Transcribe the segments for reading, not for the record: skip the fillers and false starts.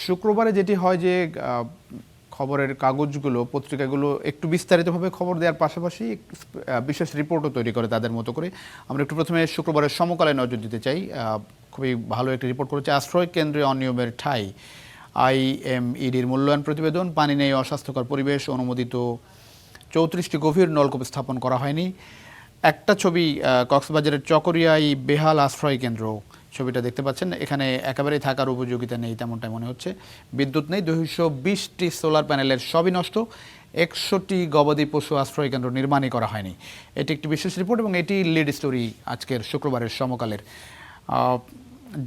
শুক্রবারে যেটি হয় যে খবরের কাগজগুলো পত্রিকাগুলো একটু বিস্তারিতভাবে খবর দেওয়ার পাশাপাশি বিশেষ রিপোর্টও তৈরি করে তাদের মতো করে। আমরা একটু প্রথমে শুক্রবারের সমকালে নজর দিতে চাই। খুবই ভালো একটি রিপোর্ট করেছে আশ্রয় কেন্দ্রে অনিয়মের ঠাঁই। আইএমইডির মূল্যায়ন প্রতিবেদন, পানি নেই, অস্বাস্থ্যকর পরিবেশ, অনুমোদিত 34টি গভীর নলকূপ স্থাপন করা হয়নি। একটা ছবি কক্সবাজারের চকরিয়ায় বেহাল আশ্রয় কেন্দ্র, ছবিটা দেখতে পাচ্ছেন। এখানে একেবারেই থাকার উপযোগিতা নেই তেমনটাই মনে হচ্ছে। বিদ্যুৎ নেই, 220টি সোলার প্যানেলের সবই নষ্ট, 100টি গবাদি পশু আশ্রয় কেন্দ্র নির্মাণই করা হয়নি। এটি একটি বিশেষ রিপোর্ট এবং এটি লিড স্টোরি আজকের শুক্রবারের সমকালের।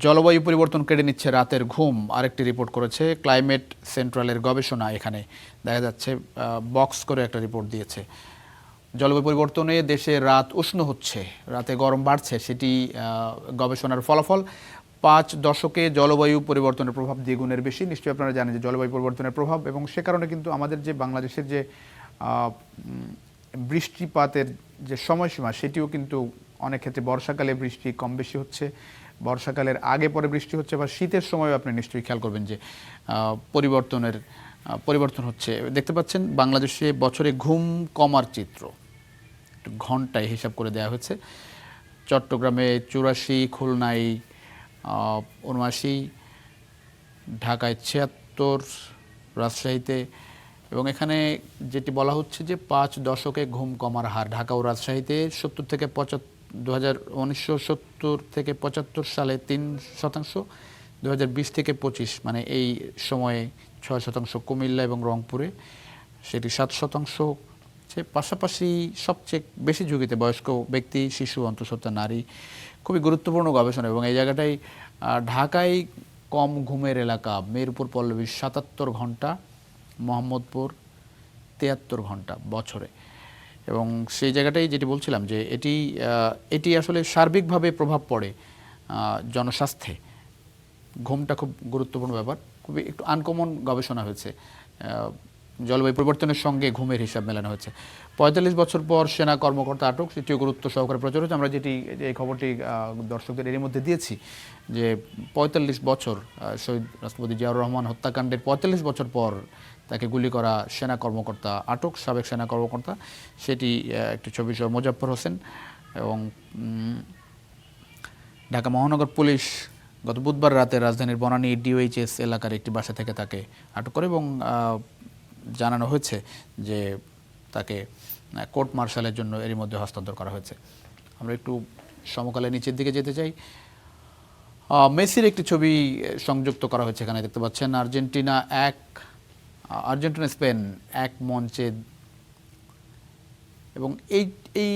জলবায়ু পরিবর্তন কেড়ে নিচ্ছে রাতের ঘুম, আরেকটি রিপোর্ট করেছে ক্লাইমেট সেন্ট্রালের গবেষণা। এখানে দেখা যাচ্ছে বক্স করে একটা রিপোর্ট দিয়েছে। জলবায়ু পরিবর্তনে দেশে রাত উষ্ণ হচ্ছে, রাতে গরম বাড়ছে, সেটি গবেষণার ফলাফল। 5 দশকে জলবায়ু পরিবর্তনের প্রভাব দ্বিগুণের বেশি। নিশ্চয়ই আপনারা জানেন যে জলবায়ু পরিবর্তনের প্রভাব, এবং সে কারণে কিন্তু আমাদের যে বাংলাদেশের যে বৃষ্টিপাতের যে সময়সীমা, সেটিও কিন্তু অনেক ক্ষেত্রে বর্ষাকালে বৃষ্টি কম বেশি হচ্ছে, বর্ষাকালের আগে পরে বৃষ্টি হচ্ছে, বা শীতের সময়ও আপনি নিশ্চয়ই খেয়াল করবেন যে পরিবর্তন হচ্ছে। দেখতে পাচ্ছেন বাংলাদেশে বছরে ঘুম কমার চিত্র ঘন্টায় হিসাব করে দেওয়া হয়েছে। চট্টগ্রামে 84, খুলনায় 79, ঢাকায় 76, রাজশাহীতে, এবং এখানে যেটি বলা হচ্ছে যে 5 দশকে ঘুম কমার হার ঢাকা ও রাজশাহীতে 70 থেকে 1970 থেকে 75 সালে 3%, 2020 থেকে 25 মানে এই সময়ে 6%, কুমিল্লা এবং রংপুরে সেটি 7%। পাশাপাশি সবচেয়ে বেশি ঝুঁকিতে বয়স্ক ব্যক্তি, শিশু, অন্তঃসত্ত্বা নারী। খুবই গুরুত্বপূর্ণ গবেষণা। এবং এই জায়গাটায় ঢাকায় কম ঘুমের এলাকা মিরপুর পল্লবী 77 ঘন্টা, মোহাম্মদপুর 73 ঘন্টা বছরে। এবং সেই জায়গাটাই যেটি বলছিলাম যে এটি আসলে সার্বিকভাবে প্রভাব পড়ে জনস্বাস্থ্যে। ঘুমটা খুব গুরুত্বপূর্ণ ব্যাপার। খুবই একটু আনকমন গবেষণা হয়েছে। জলবায়ু পরিবর্তনের সঙ্গে ঘুমের হিসাব মেলানো হয়েছে। 45 বছর পর সেনা কর্মকর্তা আটক, সেটিও গুরুত্ব সহকারে প্রচার হচ্ছে। আমরা এই খবরটি দর্শকদের এর মধ্যে দিয়েছি যে 45 বছর শহীদ রাষ্ট্রপতি জিয়াউর রহমান হত্যাকাণ্ডের 45 বছর পর তাকে গুলি করা সেনা কর্মকর্তা আটক, সাবেক সেনা কর্মকর্তা। সেটি একটি ছবি সহ মোজাফফর হোসেন। এবং ঢাকা মহানগর পুলিশ গত বুধবার রাতে রাজধানীর বনানী ডিওএইচএস এলাকার একটি বাসা থেকে তাকে আটক করে, এবং জানানো হয়েছে যে তাকে কোর্ট মার্শালের জন্য এরই মধ্যে হস্তান্তর করা হয়েছে। আমরা একটু সমকালে নিচের দিকে যেতে চাই। মেসির একটি ছবি সংযুক্ত করা হয়েছে, এখানে দেখতে পাচ্ছেন। আর্জেন্টিনা স্পেন এক মঞ্চে, এবং এই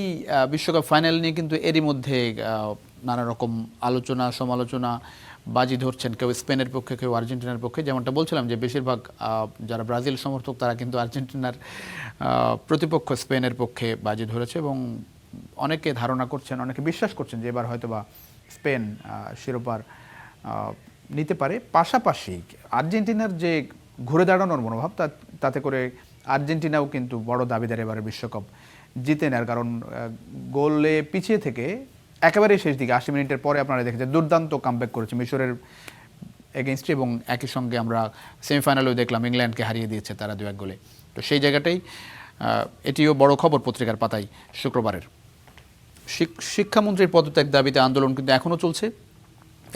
বিশ্বকাপ ফাইনাল নিয়ে কিন্তু এরই মধ্যে নানা রকম আলোচনা সমালোচনা বাজি ধরছেন, কেউ স্পেনের পক্ষে, কেউ আর্জেন্টিনার পক্ষে। যেমনটা বলছিলাম যে বেশিরভাগ যারা ব্রাজিল সমর্থক তারা কিন্তু আর্জেন্টিনার প্রতিপক্ষ স্পেনের পক্ষে বাজি ধরেছে, এবং অনেকে ধারণা করছেন, অনেকে বিশ্বাস করছেন যে এবার হয়তোবা স্পেন শিরোপার নিতে পারে। পাশাপাশি আর্জেন্টিনার যে ঘুরে দাঁড়ানোর মনোভাব, তাতে করে আর্জেন্টিনাও কিন্তু বড় দাবিদার এবারে বিশ্বকাপ জিতে নেয়ার। কারণ গোলে পিছিয়ে থেকে একেবারে শেষ দিকে 80 মিনিটের পরে আপনারা দেখেছেন দুর্দান্ত কামব্যাক করেছে মিশরের এগেনস্টে, এবং একই সঙ্গে আমরা সেমিফাইনালেও দেখলাম ইংল্যান্ডকে হারিয়ে দিয়েছে তারা 2-1 গোলে। তো সেই জায়গাটাই এটিও বড় খবর পত্রিকার পাতায় শুক্রবারের। শিক্ষামন্ত্রীর পদত্যাগ দাবিতে আন্দোলন কিন্তু এখনও চলছে,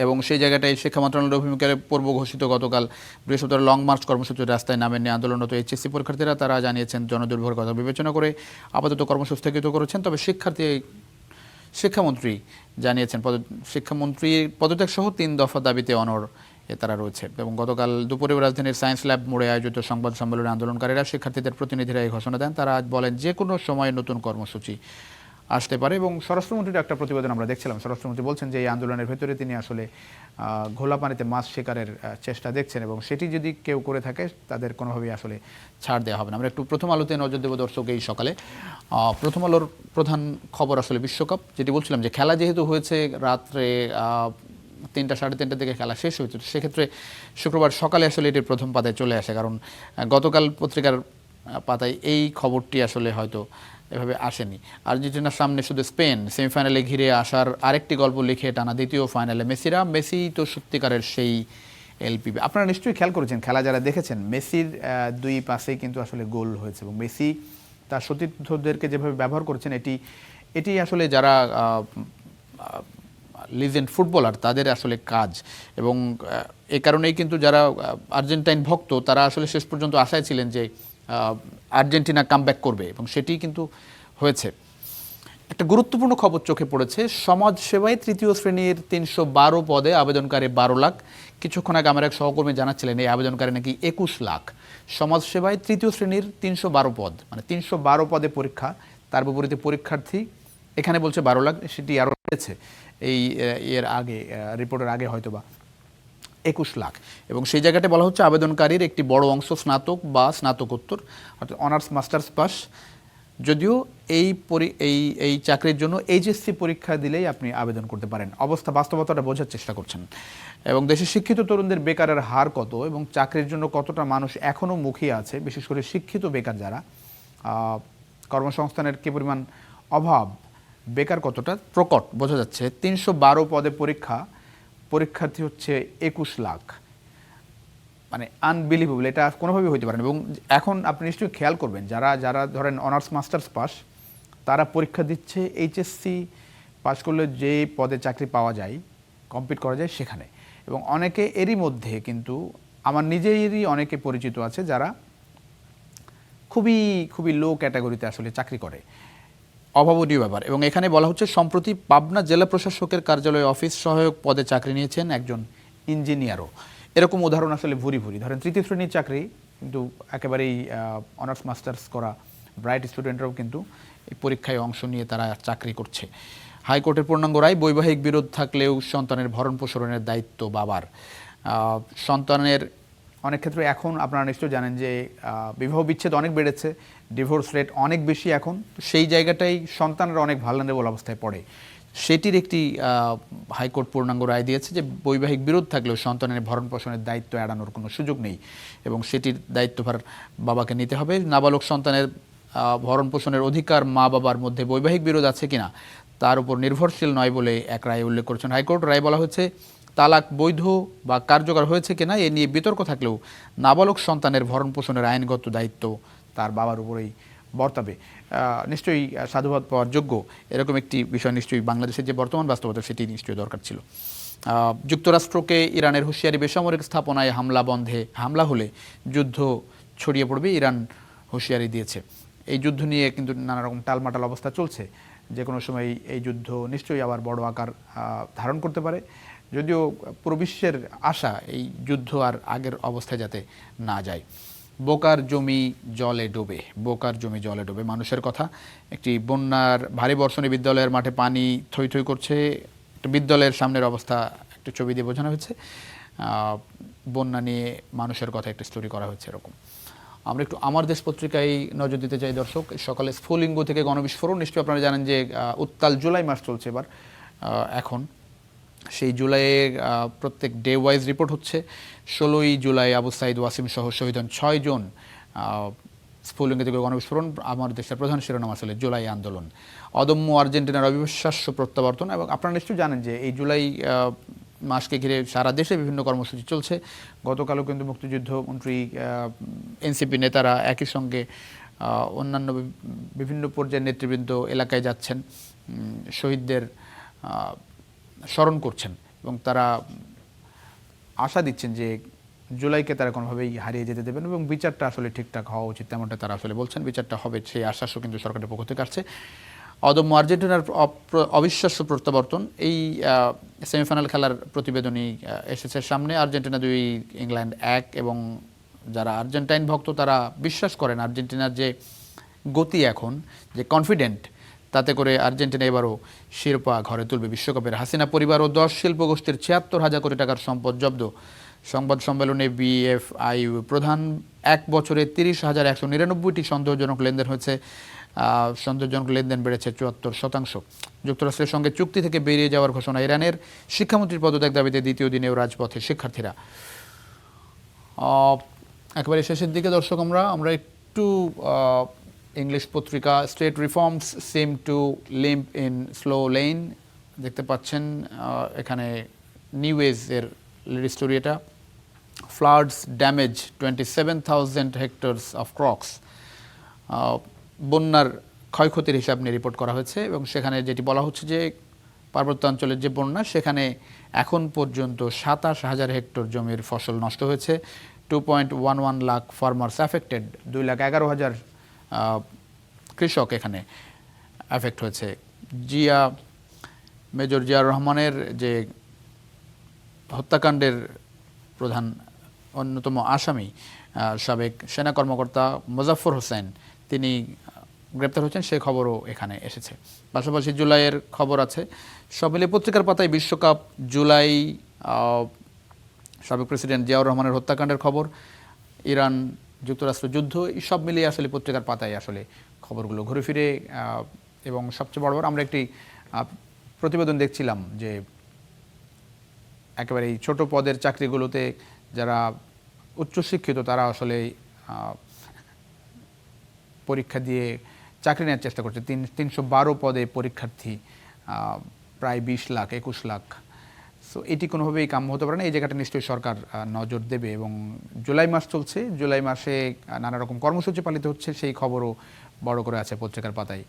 এবং সেই জায়গাটায় শিক্ষা মন্ত্রণালয়ের অভিমুখে পূর্ব ঘোষিত গতকাল বৃহস্পতিবার লং মার্চ কর্মসূচির রাস্তায় নামেননি আন্দোলনরত এইচএসসি পরীক্ষার্থীরা। তারা জানিয়েছেন জনদুর্ভোগের কথা বিবেচনা করে আপাতত কর্মসূচি স্থগিত করেছেন। তবে শিক্ষামন্ত্রী জানিয়েছেন শিক্ষামন্ত্রীর পদত্যাগ সহ 3 দফা দাবিতে অনড় তারা রয়েছে। এবং গতকাল দুপুরে রাজধানীর সায়েন্স ল্যাব মোড়ে আয়োজিত সংবাদ সম্মেলনে আন্দোলনকারীরা শিক্ষার্থীদের প্রতিনিধিরা এই ঘোষণা দেন। তারা আজ বলেন যে কোনো সময় নতুন কর্মসূচি আসতে পারে। এবং স্বরাষ্ট্রমন্ত্রীর একটা প্রতিবেদন আমরা দেখছিলাম, স্বরাষ্ট্রমন্ত্রী বলছেন যে এই আন্দোলনের ভেতরে তিনি আসলে ঘোলা পানিতে মাছ শিকারের চেষ্টা দেখছেন, এবং সেটি যদি কেউ করে থাকে তাদের কোনোভাবেই আসলে ছাড় দেওয়া হবে না। আমরা একটু প্রথম আলোতে নজর দেব দর্শক। এই সকালে প্রথম আলোর প্রধান খবর আসলে বিশ্বকাপ, যেটি বলছিলাম যে খেলা যেহেতু হয়েছে রাত্রে 3টা সাড়ে 3টার দিকে খেলা শেষ হয়েছে, সেক্ষেত্রে শুক্রবার সকালে আসলে এটির প্রথম পাতায় চলে আসে। কারণ গতকাল পত্রিকার পাতায় এই খবরটি আসলে হয়তো এভাবে আসেনি। আর্জেন্টিনার সামনে শুধু স্পেন, সেমিফাইনালে ঘিরে আসার আরেকটি গল্প লিখে টানা দ্বিতীয় ফাইনালে মেসি তো সত্যিকারের সেই এলপিবি। আপনারা নিশ্চয়ই খেয়াল করেছেন, খেলা যারা দেখেছেন, মেসির 2 পাসেই কিন্তু আসলে গোল হয়েছে এবং মেসি তার সতীর্থদেরকে যেভাবে ব্যবহার করেছেন এটি আসলে যারা লিজেন্ড ফুটবলার তাদের আসলে কাজ। এবং এই কারণেই কিন্তু যারা আর্জেন্টাইন ভক্ত তারা আসলে শেষ পর্যন্ত আশায় ছিলেন যে আর্জেন্টিনা কামব্যাক করবে এবং সেটি কিন্তু হয়েছে। একটা গুরুত্বপূর্ণ খবর চোখে পড়েছে, সমাজ সেবায় তৃতীয় শ্রেণীর 312 পদে আবেদনকারী 12 লাখ। কিছুক্ষণ আগে আমার এক সহকর্মী জানাচ্ছিলেন এই আবেদনকারী নাকি 21 লাখ। সমাজ সেবায় তৃতীয় শ্রেণীর 312 পদ, মানে 312 পদে পরীক্ষা, তার বিপরীতে পরীক্ষার্থী এখানে বলছে 12 লাখ, সেটি আরও বেড়েছে এই এর আগে, রিপোর্টের আগে হয়তোবা 21 লাখ। এবং সেই জায়গাটা বলা হচ্ছে আবেদনকারীর একটি বড় অংশ স্নাতক বা স্নাতকোত্তর অর্থাৎ অনার্স মাস্টার্স পাস। যদিও এই চাকরির জন্য এইচএসসি পরীক্ষা দিলেই আপনি আবেদন করতে পারেন। বাস্তবতাটা বোঝার চেষ্টা করছেন। এবং দেশের শিক্ষিত তরুণদের বেকারের হার কত এবং চাকরির জন্য কতটা মানুষ এখনও মুখিয়ে আছে, বিশেষ করে শিক্ষিত বেকার যারা, কর্মসংস্থানের কী পরিমাণ অভাব, বেকার কতটা প্রকট বোঝা যাচ্ছে। 312 পদে পরীক্ষার্থী হচ্ছে 21 লাখ, মানে আনবিলিভেবল, এটা কোনোভাবেই হইতে পারে না। এবং এখন আপনি নিশ্চয়ই খেয়াল করবেন যারা ধরেন অনার্স মাস্টার্স পাস, তারা পরীক্ষা দিচ্ছে এইচএসসি পাস করলে যে পদে চাকরি পাওয়া যায়, কম্পিট করা যায় সেখানে। এবং অনেকে এরই মধ্যে কিন্তু আমার নিজেরই অনেকে পরিচিত আছে যারা খুবই খুবই লো ক্যাটাগরিতে আসলে চাকরি করে, অভাবনীয় ব্যাপার। এবং এখানে বলা হচ্ছে সম্প্রতি পাবনা জেলা প্রশাসকের কার্যালয়ে অফিস সহায়ক পদে চাকরি নিয়েছেন একজন ইঞ্জিনিয়ারও। এরকম উদাহরণ আসলে ভুরি ধরেন তৃতীয় শ্রেণীর চাকরি, কিন্তু একেবারেই অনার্স মাস্টার্স করা ব্রাইট স্টুডেন্টরাও কিন্তু এই পরীক্ষায় অংশ নিয়ে তারা চাকরি করছে। হাইকোর্টের পূর্ণাঙ্গ রায়, বৈবাহিক বিরোধ থাকলেও সন্তানের ভরণ পোষণের দায়িত্ব বাবার। সন্তানের অনেক ক্ষেত্রে এখন আপনারা নিশ্চয়ই জানেন যে বিবাহ বিচ্ছেদ অনেক বেড়েছে, ডিভোর্স রেট অনেক বেশি এখন, সেই জায়গাটাই সন্তানরা অনেক ভালনারেবল অবস্থায় পড়ে। সেটির একটি হাইকোর্ট পূর্ণাঙ্গ রায় দিয়েছে যে বৈবাহিক বিরোধ থাকলেও সন্তানের ভরণ পোষণের দায়িত্ব এড়ানোর কোনো সুযোগ নেই এবং সেটির দায়িত্বভার বাবাকে নিতে হবে। নাবালক সন্তানের ভরণ পোষণের অধিকার মা বাবার মধ্যে বৈবাহিক বিরোধ আছে কিনা তার উপর নির্ভরশীল নয় বলে এক রায়ে উল্লেখ করেছেন হাইকোর্ট। রায় বলা হয়েছে তালাক বৈধ বা কার্যকর হয়েছে কিনা এ নিয়ে বিতর্ক থাকলেও নাবালক সন্তানের ভরণ পোষণের আইনগত দায়িত্ব তার বাবার উপরেই বর্তাবে। নিশ্চয়ই সাধুবাদ পাওয়ার যোগ্য এরকম একটি বিষয় নিশ্চয়ই বাংলাদেশের যে বর্তমান বাস্তবতা সেটি নিশ্চয়ই দরকার ছিল। যুক্তরাষ্ট্রকে ইরানের হুঁশিয়ারি, বেসামরিক স্থাপনায় হামলা হলে যুদ্ধ ছড়িয়ে পড়বে, ইরান হুঁশিয়ারি দিয়েছে। এই যুদ্ধ নিয়ে কিন্তু নানা রকম টালমাটাল অবস্থা চলছে, যে কোনো সময় এই যুদ্ধ নিশ্চয়ই আবার বড় আকার ধারণ করতে পারে। যদিও পুরো বিশ্বের আশা এই যুদ্ধ আর আগের অবস্থায় যাতে না যায়। বোকার জমি জলে ডোবে মানুষের কথা। একটি বন্যার ভারী বর্ষণে বিদ্যালয়ের মাঠে পানি থই থই করছে, বিদ্যালয়ের সামনের অবস্থা একটা ছবি দিয়ে বোঝানো হয়েছে। বন্যা নিয়ে মানুষের কথা একটা স্টোরি করা হয়েছে এরকম। আমরা একটু আমার দেশ পত্রিকায় নজর দিতে চাই দর্শক। সকালে স্ফুলিঙ্গ থেকে গণবিস্ফোরণ, নিশ্চয়ই আপনারা জানেন যে উত্তাল জুলাই মাস চলছে এবার এখন। সেই জুলাইয়ে প্রত্যেক ডে ওয়াইজ রিপোর্ট হচ্ছে। 16ই জুলাই আবু সাইদ ওয়াসিম সহ শহীদ হন 6 জন। স্ফুলিঙ্গ থেকে গণবিস্ফোরণ, আমার দেশের প্রধান শিরোনাম আসলে জুলাই আন্দোলন। অদম্য আর্জেন্টিনার অবিশ্বাস্য প্রত্যাবর্তন। এবং আপনারা নিশ্চয়ই জানেন যে এই জুলাই মাসকে ঘিরে সারা দেশে বিভিন্ন কর্মসূচি চলছে। গতকালও কিন্তু মুক্তিযুদ্ধ মন্ত্রী, এনসিপি নেতারা একই সঙ্গে অন্যান্য বিভিন্ন পর্যায়ের নেতৃবৃন্দ এলাকায় যাচ্ছেন, শহীদদের স্মরণ করছেন এবং তারা আশা দিচ্ছেন যে জুলাইকে তারা কোনোভাবেই হারিয়ে যেতে দেবেন এবং বিচারটা আসলে ঠিকঠাক হওয়া উচিত, তেমনটা তারা আসলে বলছেন। বিচারটা হবে সেই আশ্বাসও কিন্তু সরকারের পক্ষ থেকে আসছে। অদম্য আর্জেন্টিনার অবিশ্বাস্য প্রত্যাবর্তন, এই সেমিফাইনাল খেলার প্রতিবেদনই এসেছে সামনে। Argentina 2, England 1। এবং যারা আর্জেন্টাইন ভক্ত তারা বিশ্বাস করেন আর্জেন্টিনার যে গতি এখন, যে কনফিডেন্ট, তাতে করে আর্জেন্টিনা এবারও শিরোপা ঘরে তুলবে বিশ্বকাপের। হাসিনা পরিবার ও 10 শিল্পগোষ্ঠীর 76,000 কোটি টাকার সম্পদ জব্দ। সংবাদ সম্মেলনে বিএফআইইউ প্রধান, 1 বছরে 30,199টি সন্দেহজনক লেনদেন হয়েছে। সন্দেহজনক লেনদেন বেড়েছে 74%। যুক্তরাষ্ট্রের সঙ্গে চুক্তি থেকে বেরিয়ে যাওয়ার ঘোষণা ইরানের। শিক্ষামন্ত্রীর পদত্যাগ দাবিতে দ্বিতীয় দিনেও রাজপথে শিক্ষার্থীরা। একেবারে শেষের দিকে দর্শক আমরা একটু ইংলিশ পত্রিকা, state reforms seem to limp in slow lane, দেখতে পাচ্ছেন এখানে নিউ এজ এর লিড স্টোরি এটা। floods damage 27,000 hectares of crops. বন্যার ক্ষয়ক্ষতির হিসাব নিয়ে রিপোর্ট করা হয়েছে এবং সেখানে যেটি বলা হচ্ছে যে পার্বত্যাঞ্চলের যে বন্যা সেখানে এখন পর্যন্ত 27,000 হেক্টর জমির ফসল নষ্ট হয়েছে। 2.11 লাখ ফার্মার্স অ্যাফেক্টেড, 2,11,000 কৃষক এখানে অ্যাফেক্ট হয়েছে। মেজর জিয়াউর রহমানের যে হত্যাকাণ্ডের প্রধান অন্যতম আসামি সাবেক সেনা কর্মকর্তা মোজাফফর হোসেন, তিনি গ্রেপ্তার হয়েছেন, সেই খবরও এখানে এসেছে। পাশাপাশি জুলাইয়ের খবর আছে। সব মিলিয়ে পত্রিকার পাতায় বিশ্বকাপ, জুলাই, সাবেক প্রেসিডেন্ট জিয়াউর রহমানের হত্যাকাণ্ডের খবর, ইরান যুক্তরাষ্ট্র যুদ্ধ, এই সব মিলিয়ে আসলে পত্রিকার পাতায় আসলে খবরগুলো ঘুরে ফিরে। এবং সবচেয়ে বড় আমরা একটি প্রতিবেদন দেখছিলাম যে একেবারে এই ছোট পদের চাকরিগুলোতে যারা উচ্চশিক্ষিত তারা আসলে পরীক্ষা দিয়ে চাকরি নেওয়ার চেষ্টা করছে। 312 পদে পরীক্ষার্থী, প্রায় 20 লাখ 21 লাখ। সো এটি কোনোভাবেই কাম্য হতে পারে না। এই জায়গাটা নিশ্চয়ই সরকার নজর দেবে। এবং জুলাই মাস চলছে, জুলাই মাসে নানা রকম কর্মসূচি পালিত হচ্ছে, সেই খবরও বড় করে আছে পত্রিকার পাতায়।